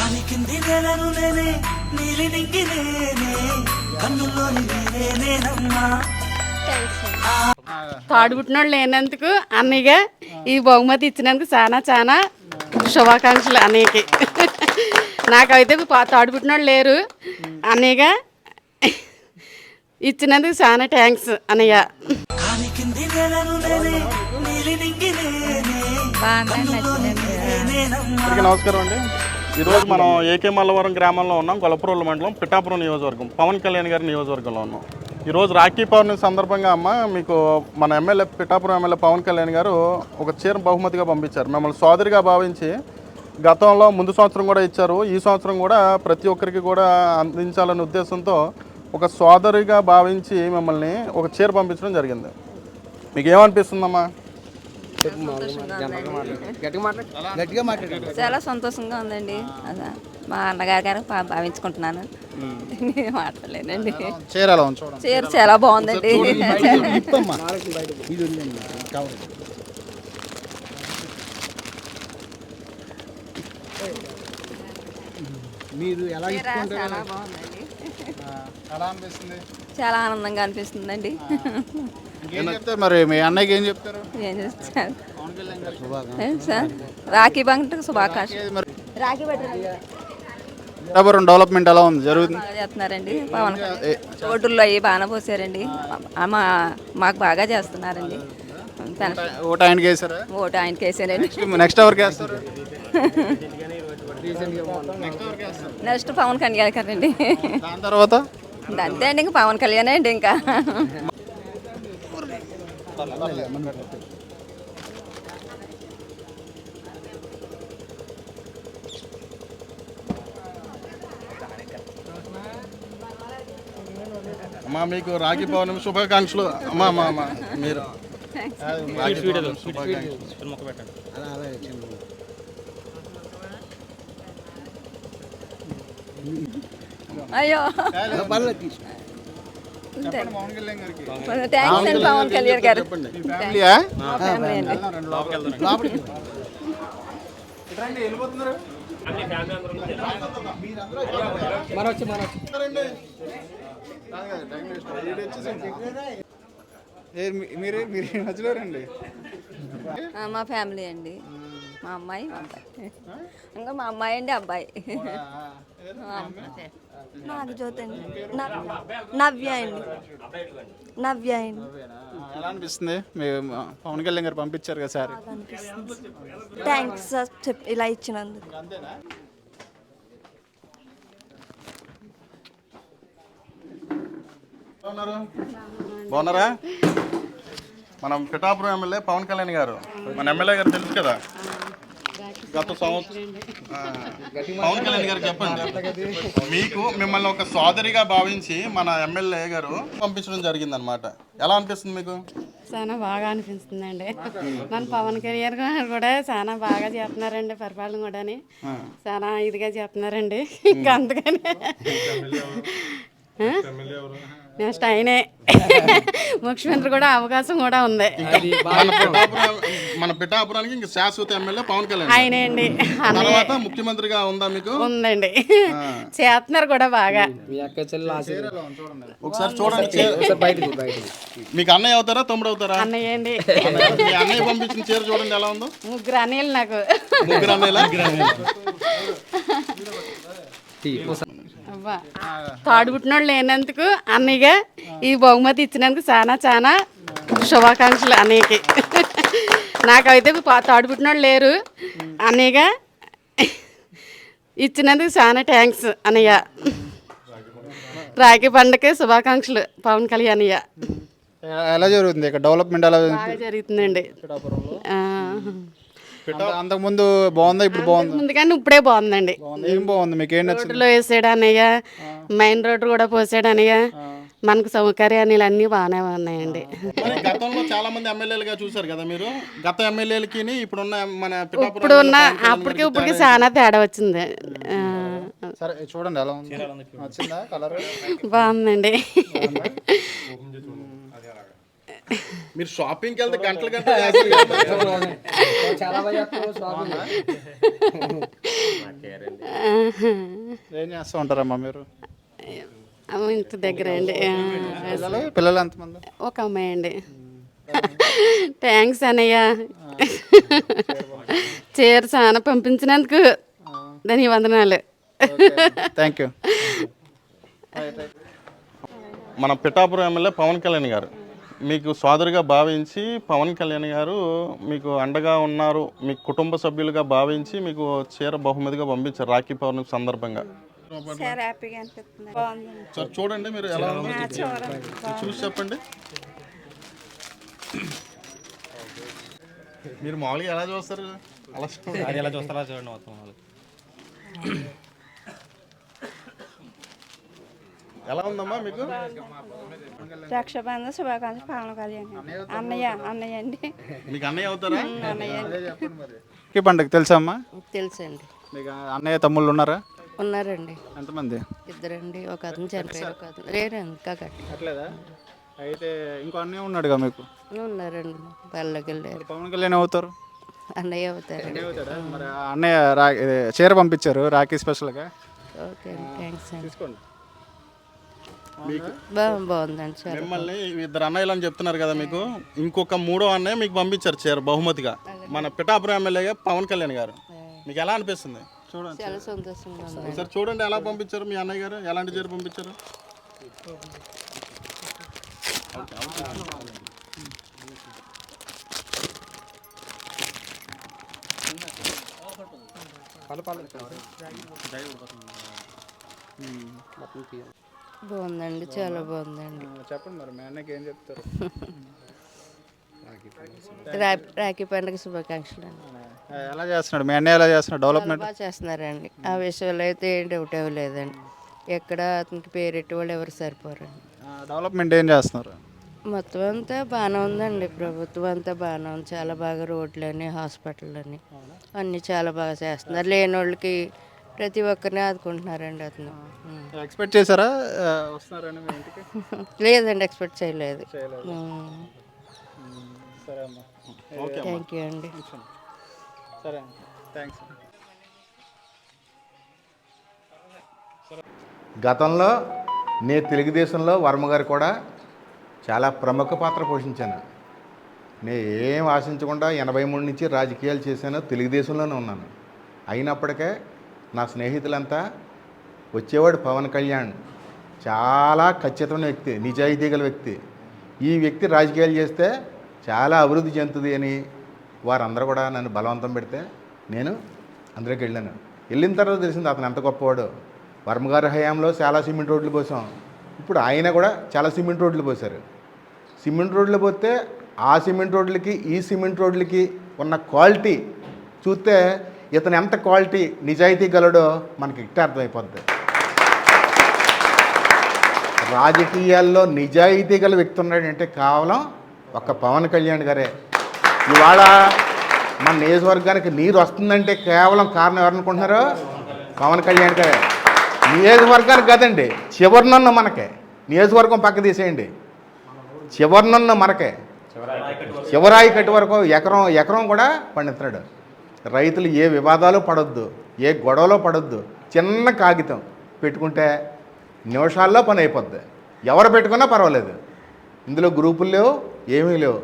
కానికింది నెలను నేనే నీలి నింగి నేనే కన్నుల్లోని నేనేనమ్మా. తాడుబుట్టినోళ్ళు లేనందుకు అన్నయ్య ఈ బహుమతి ఇచ్చినందుకు చాలా చాలా శుభాకాంక్షలు అన్నయ్యకి. నాకైతే తాడుబుట్టినోళ్ళు లేరు, అన్నయ్యగా ఇచ్చినందుకు చాలా థ్యాంక్స్ అన్నయ్య. కానికింది నెలను నేనే నీలి నింగి నేనే కన్నుల్లోని నేనేనమ్మా. అందరికీ నమస్కారం అండి. ఈరోజు మనం ఏకే మల్లవరం గ్రామంలో ఉన్నాం. గొల్లప్రోలు మండలం పిఠాపురం నియోజకవర్గం, పవన్ కళ్యాణ్ గారి నియోజకవర్గంలో ఉన్నాం. ఈరోజు రాఖీ పౌర్ణమి సందర్భంగా అమ్మ మీకు మన ఎమ్మెల్యే పిఠాపురం ఎమ్మెల్యే పవన్ కళ్యాణ్ గారు ఒక చీర బహుమతిగా పంపించారు. మిమ్మల్ని సోదరిగా భావించి గతంలో ముందు సంవత్సరం కూడా ఇచ్చారు, ఈ సంవత్సరం కూడా ప్రతి ఒక్కరికి కూడా అందించాలనే ఉద్దేశంతో ఒక సోదరిగా భావించి మిమ్మల్ని ఒక చీర పంపించడం జరిగింది. మీకు ఏమనిపిస్తుందమ్మా? చాలా సంతోషంగా ఉందండి. మా అన్నగారి గారు భావించుకుంటున్నాను. మాట్లాడలేదండి. చీర చాలా బాగుందండి. మీరు ఎలా చాలా బాగుందండి. ఎలా అనిపిస్తుంది? చాలా ఆనందంగా అనిపిస్తుందండి. ఏం చెప్తారు మరి మీ అన్నయ్యకి ఏం చెప్తారు? ఏం చేస్తారు సార్? రాఖీ బంధుకు శుభాకాంక్షలు. రాఖీ పిఠాపురం డెవలప్మెంట్ ఎలా ఉంది? జరుగుతుంది బాగా చేస్తున్నారండి. పవన్ రోడ్డుల్లో అవి బాగా పోసారండి. మాకు బాగా చేస్తున్నారండి. ఓటు ఆయనకి వేసారా? ఓటు ఆయనకి వేసారండి. నెక్స్ట్ ఎవరికి వేస్తారు? నెక్స్ట్ పవన్ కళ్యాణ్ గారండి. దాని తర్వాత అంతే అండి, ఇంకా పవన్ కళ్యాణ్ అండి. ఇంకా అమ్మా మీకు రాఖీ పౌర్ణమి శుభాకాంక్షలు. అమ్మా మీరు అయ్యో థ్యాంక్స్ అండి పవన్ కళ్యాణ్ గారు. ఫ్యామిలీయా? ఫ్యామిలీ అండి. మీరు మధ్యలో రండి. మా ఫ్యామిలీ అండి. మా అమ్మాయి, మా అబ్బాయి. ఇంకా మా అమ్మాయి అండి, అబ్బాయి. నాకు జ్యోతి అండి. నవ్య అండి. నవ్య అండి. ఎలా అనిపిస్తుంది? పవన్ కళ్యాణ్ గారు పంపించారు కదా సార్. థ్యాంక్స్ సార్ ఇలా ఇచ్చినందుకు. బాగున్నారా? మనం పిఠాపురం ఎమ్మెల్యే పవన్ కళ్యాణ్ గారు, మన ఎమ్మెల్యే గారు తెలుసు కదా. గత సంవత్సరం పవన్ కళ్యాణ్ గారు చెప్పండి, మీకు మిమ్మల్ని ఒక సోదరిగా భావించి మన ఎమ్మెల్యే గారు పంపించడం జరిగిందనమాట. ఎలా అనిపిస్తుంది మీకు? చాలా బాగా అనిపిస్తుందండి. మన పవన్ కళ్యాణ్ గారు కూడా చాలా బాగా చేస్తున్నారండి. పరిపాలన కూడా చాలా ఇదిగా చేస్తున్నారండి. ఇంకా అందుకని నెక్స్ట్ ఆయనే ముఖ్యమంత్రి కూడా అవకాశం కూడా ఉంది. మన పిఠాపురానికి ఇంకా శాశ్వత ఎమ్మెల్యే పవన్ కళ్యాణ్ ఆయనే అండి. తర్వాత ముఖ్యమంత్రిగా ఉందా మీకు? ఉందండి, చేస్తున్నారు కూడా బాగా. ఒకసారి చూడండి. మీకు అన్నయ్య అవుతారా తమ్ముడు అవుతారా? అన్నయ్య అండి. మీ అన్నయ్య పంపించిన చీర చూడండి ఎలా ఉందో. ముగ్గురు అన్నయ్యలు నాకు. ముగ్గురు అన్నయ్యలా? తాడుబుట్టినోళ్ళు లేనందుకు అన్నయ్య ఈ బహుమతి ఇచ్చినందుకు చాలా చాలా శుభాకాంక్షలు అన్నయ్యకి. నాకైతే తాడుబుట్టినోళ్ళు లేరు, అన్నయ్యగా ఇచ్చినందుకు చాలా థ్యాంక్స్ అన్నయ్య. రాఖీ పండుగకి శుభాకాంక్షలు పవన్ కళ్యాణ్ అన్నయ్య. ఎలా జరుగుతుంది ఇక్కడ డెవలప్మెంట్? ఎలా బాగా జరుగుతుందండి. అంతకుముందు బాగుందా? ఇప్పుడు బాగుంది? ముందు కానీ ఇప్పుడే బాగుందండి. ఏం బాగుంది? మీకు ఏం నచ్చింది? రోడ్డులో వేసాడు అన్నయ్య, మెయిన్ రోడ్డు కూడా పోసాడు అన్నయ్య. మనకు సౌకర్యాలు అన్నీ బాగానే ఉన్నాయండి. గతంలో చాలా మంది ఎమ్మెల్యేలుగా చూసారు కదా మీరు. గత ఎమ్మెల్యేలకి ఇప్పుడున్న మన ఇప్పుడు ఉన్న అప్పటికి ఇప్పటికి చాలా తేడా వచ్చింది. సరే చూడండి ఎలా ఉంది. నచ్చిందా కలర్? బాగుందండి. మీరు షాపింగ్కి వెళ్తే గంటలు గంటలు చేస్తారు. ఏం చేస్తూ ఉంటారమ్మా మీరు? ఇంటి దగ్గర అండి. పిల్లలు ఎంతమంది? ఒక అమ్మాయి అండి. థ్యాంక్స్ అన్నయ్య, చీర చాలా పంపించినందుకు ధన్యవాదనాలు. Thank you. మన పిఠాపురం ఎమ్మెల్యే పవన్ కళ్యాణ్ గారు మీకు సోదరుగా భావించి పవన్ కళ్యాణ్ గారు మీకు అండగా ఉన్నారు, మీ కుటుంబ సభ్యులుగా భావించి మీకు చీర బహుమతిగా పంపించారు రాఖీ పౌర్ణమి సందర్భంగా. చాలా హ్యాపీగా అనిపిస్తుంది. బాగుంది. సార్ చూడండి మీరు ఎలా ఉందో చూసి చెప్పండి. మీరు మామూలుగా ఎలా చూస్తారు? అలా ఎలా చూస్తారా చూడండి మొత్తం వాళ్ళు. ఎలా ఉందమ్మా మీకు? రక్షాబంధన్ శుభాకాంక్షలు పవన్ కళ్యాణ్. అన్నయ్య అండి. మీకు అన్నయ్య అవుతారా? ఈ పండుగ తెలుసమ్మా? తెలుసండి. మీకు అన్నయ్య తమ్ముళ్ళు ఉన్నారా? ఉన్నారండి. ఎంతమంది? ఇద్దరండి. ఒక అతను చనిపోయారు, ఒక అతను లేరండి ఇంకా గట్టి. అట్లేదా? అయితే ఇంకో అన్నయ్య ఉన్నాడుగా మీకు? ఉన్నారండి. పల్లెకి వెళ్ళారు. పవన్ కళ్యాణ్ అవుతారు? అన్నయ్య అవుతారు. మరి ఆ అన్నయ్య చీర పంపించారు రాఖీ స్పెషల్గా. ఓకే అండి, థ్యాంక్స్ అండి. తీసుకోండి. బాగుందండి. చాలా మిమ్మల్ని ఇద్దరు అన్నయ్యలు అని చెప్తున్నారు కదా, మీకు ఇంకొక మూడో అన్నయ్య మీకు పంపించారు చీర బహుమతిగా మన పిఠాపురం ఎమ్మెల్యేగా పవన్ కళ్యాణ్ గారు. మీకు ఎలా అనిపిస్తుంది? చూడండి, చాలా సంతోషంగా ఉంది. సార్ చూడండి ఎలా పంపించారు మీ అన్నయ్య గారు, ఎలాంటి చీర పంపించారు. బాగుందండి, చాలా బాగుందండి. చెప్పండి మరి మీ అన్నకి ఏం చెప్తారు? రాఖీ పండుగ శుభాకాంక్షలు అండి. ఎలా చేస్తున్నాడు మీ అన్నయ్య? ఎలా చేస్తున్నాడు డెవలప్మెంట్? బాగా చేస్తున్నారండి. ఆ విషయంలో అయితే ఏం డౌట్ లేదండి. ఎక్కడ అతనికి పేరెట్టి వాళ్ళు ఎవరు సరిపోరండి. డెవలప్మెంట్ ఏం చేస్తున్నారు? మొత్తం అంతా బాగానే ఉందండి. ప్రభుత్వం అంతా బాగానే ఉంది. చాలా బాగా రోడ్లని, హాస్పిటళ్ళని అన్నీ చాలా బాగా చేస్తున్నారు. లేని వాళ్ళకి ప్రతి ఒక్కరిని ఆదుకుంటున్నారండి అతను. ఎక్స్పెక్ట్ చేశారా వస్తున్నారని మీ ఇంటికి? లేదండి, ఎక్స్పెక్ట్ చేయలేదు. సరే అమ్మా, థ్యాంక్ యూ అండి. సరే థ్యాంక్స్. గతంలో నేను తెలుగుదేశంలో వర్మగారు కూడా చాలా ప్రముఖ పాత్ర పోషించాను. నేను ఏం ఆశించకుండా 83 నుంచి రాజకీయాలు చేశాను, తెలుగుదేశంలోనే ఉన్నాను. అయినప్పటికే నా స్నేహితులంతా వచ్చేవాడు పవన్ కళ్యాణ్ చాలా ఖచ్చితమైన వ్యక్తి, నిజాయితీ గల వ్యక్తి, ఈ వ్యక్తి రాజకీయాలు చేస్తే చాలా అభివృద్ధి చెందుతుంది అని వారందరూ కూడా నన్ను బలవంతం పెడితే నేను అందులోకి వెళ్ళాను. వెళ్ళిన తర్వాత తెలిసింది అతను ఎంత గొప్పవాడు. వర్మగారి హయాంలో చాలా సిమెంట్ రోడ్లు పోసాం, ఇప్పుడు ఆయన కూడా చాలా సిమెంట్ రోడ్లు పోశారు. సిమెంట్ రోడ్లు పోతే ఆ సిమెంట్ రోడ్లకి ఈ సిమెంట్ రోడ్లకి ఉన్న క్వాలిటీ చూస్తే ఇతను ఎంత క్వాలిటీ నిజాయితీ గలడో మనకి ఇట్టే అర్థమైపోద్ది. రాజకీయాల్లో నిజాయితీ గల వ్యక్తి ఉన్నాడంటే కేవలం ఒక్క పవన్ కళ్యాణ్ గారే. ఇవాళ మన నియోజకవర్గానికి నీరు వస్తుందంటే కేవలం కారణం ఎవరనుకుంటున్నారో పవన్ కళ్యాణ్ గారే. నియోజకవర్గానికి కదండి, చివరినున్న మనకే, నియోజకవర్గం పక్క తీసేయండి, చివరినున్న మనకే, చివరాయి కట్టి వరకు ఎకరం కూడా పండిస్తున్నాడు. రైతులు ఏ వివాదాలు పడొద్దు, ఏ గొడవలో పడొద్దు, చిన్న కాగితం పెట్టుకుంటే నిమిషాల్లో పని అయిపోద్ది. ఎవరు పెట్టుకున్నా పర్వాలేదు. ఇందులో గ్రూపులు లేవు, ఏమీ లేవు.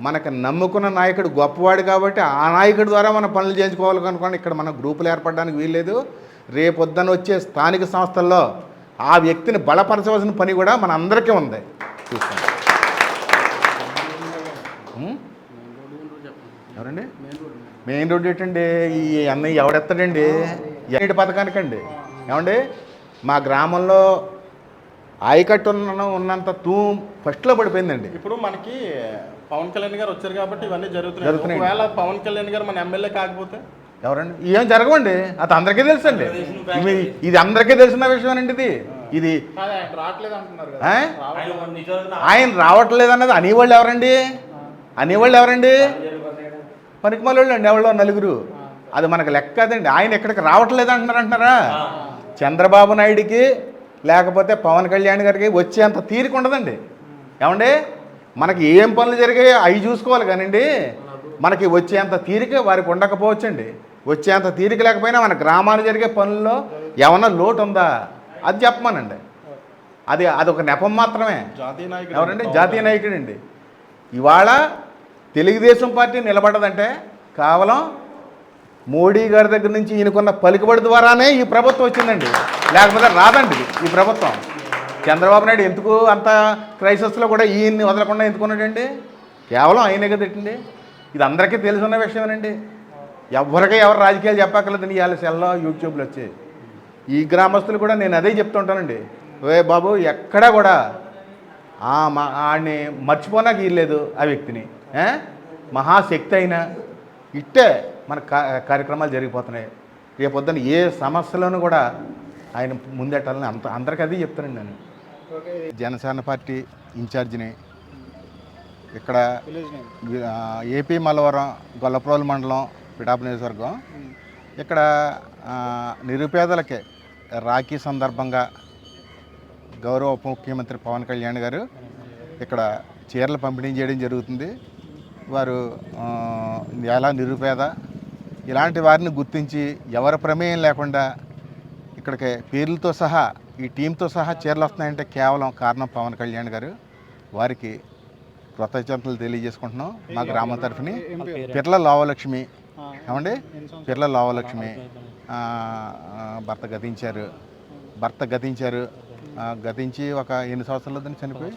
మనకు నమ్ముకున్న నాయకుడు గొప్పవాడు కాబట్టి ఆ నాయకుడి ద్వారా మనం పనులు చేయించుకోవాలి కనుకోండి. ఇక్కడ మన గ్రూపులు ఏర్పడడానికి వీల్లేదు. రేపొద్దున వచ్చే స్థానిక సంస్థల్లో ఆ వ్యక్తిని బలపరచవలసిన పని కూడా మన అందరికీ ఉంది. చూస్తాం. ఎవరండి మెయిన్ రోడ్డు ఏంటండి? ఈ అన్నయ్య ఎవడెత్తాడండి ఎన్నిటి పథకానికండి? ఏమండి మా గ్రామంలో ఆయకట్టు ఉన్నంత ఫస్ట్లో పడిపోయిందండి. ఇప్పుడు మనకి పవన్ కళ్యాణ్ గారు వచ్చారు కాబట్టి ఇవన్నీ జరుగుతున్నాయి. ఒకవేళ పవన్ కళ్యాణ్ గారు మన ఎమ్మెల్యే కాకపోతే ఎవరండి? ఏం జరగవండి, అది అందరికీ తెలుసండి. ఇది అందరికీ తెలిసిన విషయం అండి. ఇది రావట్లేదు అంటున్నారు. ఆయన రావట్లేదు అన్నది అనేవాళ్ళు ఎవరండి? పనికిమాలోళ్ళు అండి, ఎవరో నలుగురు. అది మనకు లెక్క కదండి. ఆయన ఎక్కడికి రావట్లేదు అంటున్నారా? చంద్రబాబు నాయుడికి లేకపోతే పవన్ కళ్యాణ్ గారికి వచ్చేంత తీరిక ఉండదండి. ఏమండి మనకి ఏం పనులు జరిగాయో అవి చూసుకోవాలి కానివ్వండి, మనకి వచ్చేంత తీరిక వారికి ఉండకపోవచ్చండి. వచ్చేంత తీరిక లేకపోయినా మన గ్రామాలు జరిగే పనుల్లో ఏమన్నా లోటు ఉందా అది చెప్పమనండి. అదొక నెపం మాత్రమే. జాతీయ నాయకుడు ఎవరండి? జాతీయ నాయకుడు అండి. ఇవాళ తెలుగుదేశం పార్టీ నిలబడదంటే కేవలం మోడీ గారి దగ్గర నుంచి ఈయనకున్న పలుకుబడి ద్వారానే ఈ ప్రభుత్వం వచ్చిందండి, లేకపోతే రాదండి ఈ ప్రభుత్వం. చంద్రబాబు నాయుడు ఎందుకు అంత క్రైసిస్లో కూడా ఈయన్ని వదలకుండా ఎందుకున్నాడండి? కేవలం ఆయనే కదండి. ఇది అందరికీ తెలుసున్న విషయమేనండి. ఎవరు రాజకీయాలు చెప్పక్కర్లేదండి. ఇవాళ సెల్లో యూట్యూబ్లో వచ్చాయి. ఈ గ్రామస్తులు కూడా నేను అదే చెప్తుంటానండి, బాబు ఎక్కడా కూడా ఆడిని మర్చిపోనాక వీల్లేదు ఆ వ్యక్తిని. మహాశక్తి అయినా ఇట్టే మన కార్యక్రమాలు జరిగిపోతున్నాయి. రేపొద్దున ఏ సమస్యలను కూడా ఆయన ముందెట్టాలని అందరికీ అదే చెప్తానండి నేను. జనసేన పార్టీ ఇన్ఛార్జిని ఇక్కడ ఏపీ మల్లవరం గొల్లప్రోలు మండలం పిఠాపురం నియోజకవర్గం. ఇక్కడ నిరుపేదలకి రాఖీ సందర్భంగా గౌరవ ఉప ముఖ్యమంత్రి పవన్ కళ్యాణ్ గారు ఇక్కడ చీరలు పంపిణీ చేయడం జరుగుతుంది. వారు ఎలా నిరుపేద ఇలాంటి వారిని గుర్తించి ఎవరి ప్రమేయం లేకుండా ఇక్కడికి పేర్లతో సహా ఈ టీంతో సహా చీరలు వస్తున్నాయంటే కేవలం కారణం పవన్ కళ్యాణ్ గారు. వారికి కృతజ్ఞతలు తెలియజేసుకుంటున్నాం మా గ్రామం తరఫుని. పిర్ల లోవలక్ష్మి ఏమండి, పిర్ల లోవలక్ష్మి భర్త గతించి ఒక ఎన్ని సంవత్సరాలు దాన్ని చనిపోయి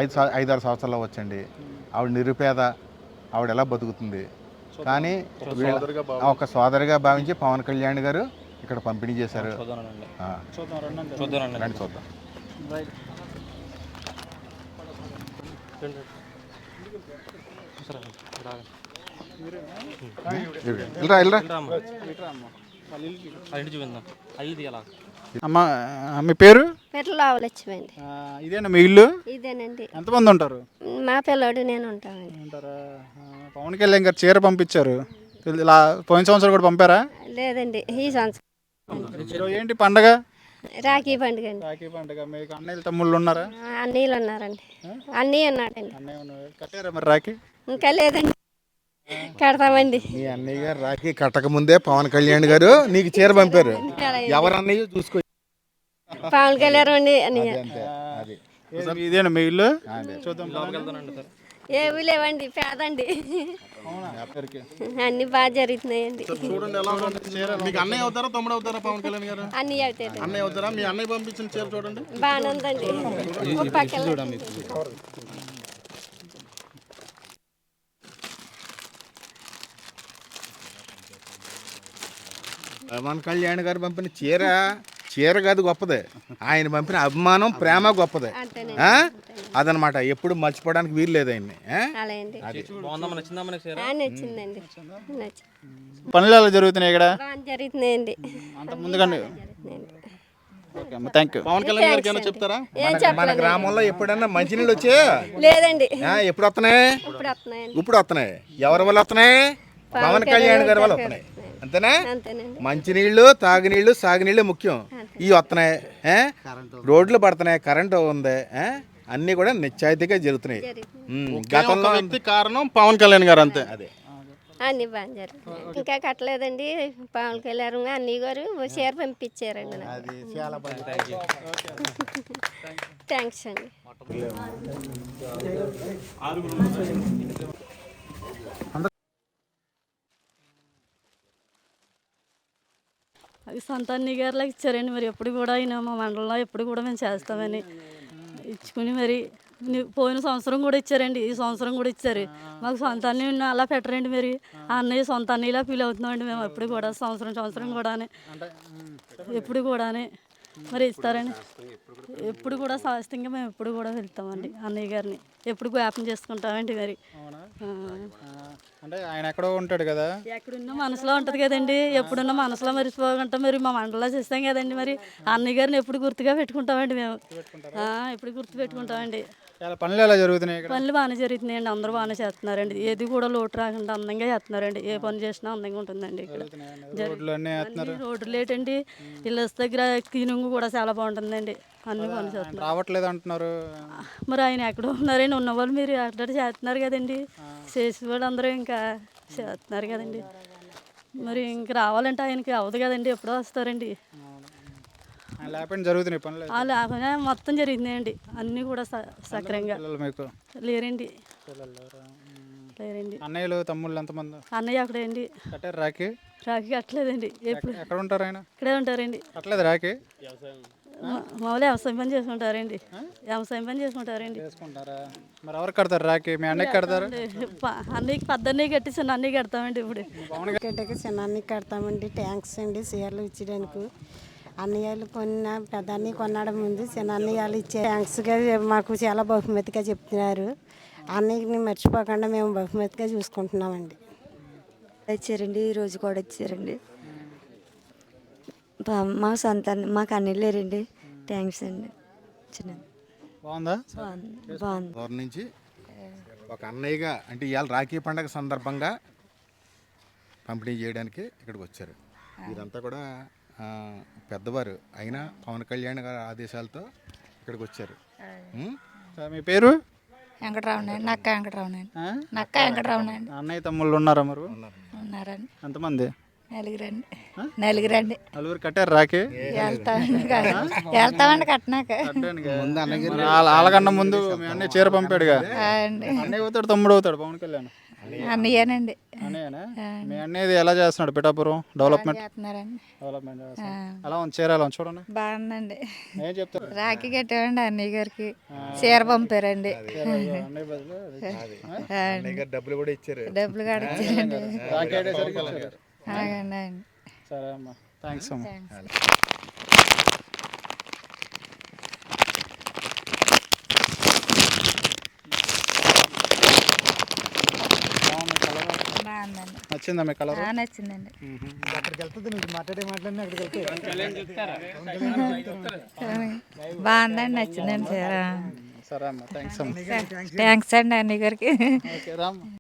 5-6 సంవత్సరాలు వచ్చండి. ఆవిడ నిరుపేద, ఆవిడ ఎలా బతుకుతుంది కానీ ఒక సోదరిగా భావించి పవన్ కళ్యాణ్ గారు ఇక్కడ పంపిణీ చేశారు. రండి చూద్దాం. అమ్మ మీ పేరు? పెట్టలావలచ్చిపోయింది. ఇదేనా మీ ఇల్లు? ఇదేనండి. ఎంతమంది ఉంటారు? మా పిల్లోడు నేను ఉంటామండి. ఉంటారా? పవన్ కళ్యాణ్ గారు చీర పంపించారు. ఇలా పోయిన సంవత్సరం కూడా పంపారా? లేదండి, ఈ సంవత్సరం. ఈరోజు ఏంటి పండగ? రాఖీ పండుగ అండి. రాఖీ పండుగ. మీకు అన్నయ్యలు తమ్ముళ్ళు ఉన్నారా? అన్నయ్యలు ఉన్నారండి. అన్నయ్య ఉన్నాడండి. అన్నయ్య ఉన్నారు. కట్టారా మరి రాఖీ? ఇంకా లేదండి, కడతామండి. మీ అన్నయ్య గారు రాఖీ కట్టక ముందే పవన్ కళ్యాణ్ గారు నీకు చీర పంపారు. ఎవరు అన్నయ్య చూసుకో. పవన్ కళ్యాణ్ అండి అన్నయ్య. ఇదేనా మీ ఇల్లు? చూద్దాం. ఏవి లేవండి, పేదండి. అన్ని బాగా జరుగుతున్నాయండి. చూడండి ఎలా ఉంది చీర. మీకు అన్నయ్య అవుతారా తమ్ముడు అవుతారా పవన్ కళ్యాణ్ గారు? అన్నయ్య అవుతాయి. అన్నయ్య అవుతారా? మీ అన్నయ్య పంపించిన చీర చూడండి. బాగానే ఉందండి. పవన్ కళ్యాణ్ గారు పంపిన చీర కాదు గొప్పదే, ఆయన పంపిన అభిమానం ప్రేమ గొప్పదే. అదనమాట, ఎప్పుడు మర్చిపోవడానికి వీలు లేదు ఆయన్ని. నచ్చిందండి. పనులు ఎలా జరుగుతున్నాయి ఇక్కడ? జరుగుతున్నాయండి. అంత ముందుగానే. Thank you. పవన్ కళ్యాణ్ గారికి ఏమైనా చెప్తారా? మన గ్రామంలో ఎప్పుడన్నా మంచినీళ్ళు వచ్చే? లేదండి. ఎప్పుడు వస్తున్నాయి? ఇప్పుడు వస్తున్నాయి. ఎవరి వల్ల వస్తున్నాయి? పవన్ కళ్యాణ్ గారి వల్ల వస్తున్నాయి. అంతేనా? మంచినీళ్ళు, తాగునీళ్ళు, సాగునీళ్ళు ముఖ్యం. ఇవి వస్తున్నాయి, రోడ్లు పడుతున్నాయి, కరెంటు ఉంది, అన్నీ కూడా నిశ్చాయితీగా జరుగుతున్నాయి. గతంలో కారణం పవన్ కళ్యాణ్ గారు, అంతే. అదే అన్ని బాగా జరుగుతున్నాయి. ఇంకా కట్టలేదండి. పవన్ కళ్యాణ్ అన్నయ్య గారు చీర పంపించారండి. థ్యాంక్స్ అండి. అది సంతాన్ని గారిలాగా ఇచ్చారండి. మరి ఎప్పుడు కూడా అయినా మా మండలంలో ఎప్పుడు కూడా మేము చేస్తామని ఇచ్చుకుని మరి పోయిన సంవత్సరం కూడా ఇచ్చారండి, ఈ సంవత్సరం కూడా ఇచ్చారు. మాకు సొంత అన్నయ్య అలా పెట్టరండి. మరి ఆ అన్నయ్య సొంత అన్నయ్యలా ఫీల్ అవుతున్నామండి మేము ఎప్పుడు కూడా. సంవత్సరం కూడానే ఎప్పుడు కూడానే మరి ఇస్తారండి. ఎప్పుడు కూడా శాస్త్రంగా మేము ఎప్పుడు కూడా వెళ్తామండి. అన్నయ్య గారిని ఎప్పుడు జ్ఞాపకం చేసుకుంటామండి. మరి అంటే ఆయన ఎక్కడో ఉంటాడు కదా, ఎక్కడున్నా మనసులో ఉంటుంది కదండి. ఎప్పుడున్నా మనసులో మర్చిపోకుండా మరి మా మండలంలో చేస్తాం కదండి. మరి అన్నయ్య గారిని ఎప్పుడు గుర్తుగా పెట్టుకుంటామండి మేము. ఎప్పుడు గుర్తు పెట్టుకుంటామండి. పనులు ఎలా జరుగుతున్నాయి? పనులు బాగానే జరుగుతున్నాయండి. అందరూ బాగానే చేస్తున్నారండి. ఏది కూడా లోటు రాకుండా అందంగా చేస్తున్నారండి. ఏ పని చేసినా అందంగా ఉంటుందండి. ఇక్కడ రోడ్లు ఏంటండి, ఇళ్ళ దగ్గర క్లీనింగ్ రంగు కూడా చాలా బాగుంటుందండి. అన్ని పనులు చేస్తున్నారు. రావట్లేదు అంటున్నారు. మరి ఆయన ఎక్కడ ఉన్నారండి? ఉన్నవాళ్ళు మీరు అక్కడ చేస్తున్నారు కదండి. చేసిన వాళ్ళు అందరూ ఇంకా చేస్తున్నారు కదండి. మరి ఇంక రావాలంటే ఆయనకి అవ్వదు కదండి. ఎప్పుడో వస్తారండి. ఆయన లేకపోయినా జరుగుతున్నాయి పనులు. లేకపోయినా మొత్తం జరిగిందండి. అన్నీ కూడా సక్రంగా పిల్లలు మీకు లేరండి. పిల్లలు లేరా? లేరండి. అన్నయ్యలు తమ్ముళ్ళు ఎంతమంది? అన్నయ్య అక్కడే అండి. కట్టారు రాఖీ? రాఖీ కట్టలేదండి. ఎప్పుడు ఎక్కడ ఉంటారు ఆయన? ఇక్కడే ఉంటారండి. కట్టలేదు రాఖీ? మామూలు వ్యవసాయం పని చేసుకుంటారండి. వ్యవసాయం పని చేసుకుంటారండి. చేసుకుంటారా? మరి ఎవరికి కడతారు రాఖీ? మీ అన్నయ్యకి కడతారు? అన్నయ్యకి పెద్ద అన్నయ్య కట్టి చిన్న అన్నయ్య కడతామండి. ఇప్పుడు గడ్డకి చిన్న అన్నయ్య కడతామండి. ట్యాంక్స్ అండి చీరలు ఇచ్చడానికి. అన్నయ్యలు కొన్న పెద్ద అన్నయ్య కొన్నాడు ముందు, చిన్న అన్నయ్యలు ఇచ్చే థ్యాంక్స్గా మాకు చాలా బహుమతిగా చెప్తున్నారు. అన్నయ్యని మర్చిపోకుండా మేము బహుమతిగా చూసుకుంటున్నామండి. ఇచ్చారండి, ఈరోజు కూడా ఇచ్చారండి. మా సంతానం మాకు అన్నీ లేరండి. థ్యాంక్స్ అండి. చిన్న బాగుందా? బాగుంది. ఊరు నుంచి ఒక అన్నయ్యగా అంటే ఇవాళ రాఖీ పండగ సందర్భంగా పంపిణీ చేయడానికి ఇక్కడికి వచ్చారు. ఇదంతా కూడా పెద్దవారు అయినా పవన్ కళ్యాణ్ గారి ఆదేశాలతో ఇక్కడికి వచ్చారు. మీ పేరు? వెంకటరావునండి. నక్క వెంకటరావునండి. నక్క వెంకటరావునండి. అన్నయ్య తమ్ముళ్ళు ఉన్నారా? మరి ఉన్నారండి. ఎంతమంది? నలుగురండి. నలుగురండి. నలుగురు కట్టారు రాఖీ? వెళ్తామండి కట్టినాక. వాళ్ళకన్నా ముందు మీ అన్నయ్య చీర పంపాడుగా. అన్నయ్య అవుతాడు తమ్ముడు అవుతాడు పవన్ కళ్యాణ్? అన్నయ్యనండి. అన్నయ్యనా? మీ అన్నయ్యది ఎలా చేస్తున్నాడు పిఠాపురం డెవలప్మెంట్? డెవలప్మెంట్ ఎలా ఉంది? చీర ఎలా ఉంది చూడండి. బాగుందండి. ఏం చెప్తారు? రాఖీ కట్టామండి అన్నయ్య గారికి. చీర పంపారండి. డబ్బులు కూడా ఇచ్చారు. డబ్బులు కూడా ఇచ్చారండి. రాఖీ అయ్యేసరికి ఇచ్చారు. అలాగండి. సరే అమ్మా, థ్యాంక్స్ అమ్మా. బాగుందండి. నచ్చిందా మీ కలర్? నచ్చిందండి. బాగుందండి. నచ్చిందండి. సరే అమ్మా, థ్యాంక్స్ అమ్మా. థ్యాంక్స్ అండి అన్నయ్య గారికి. ఓకే రామ్మా.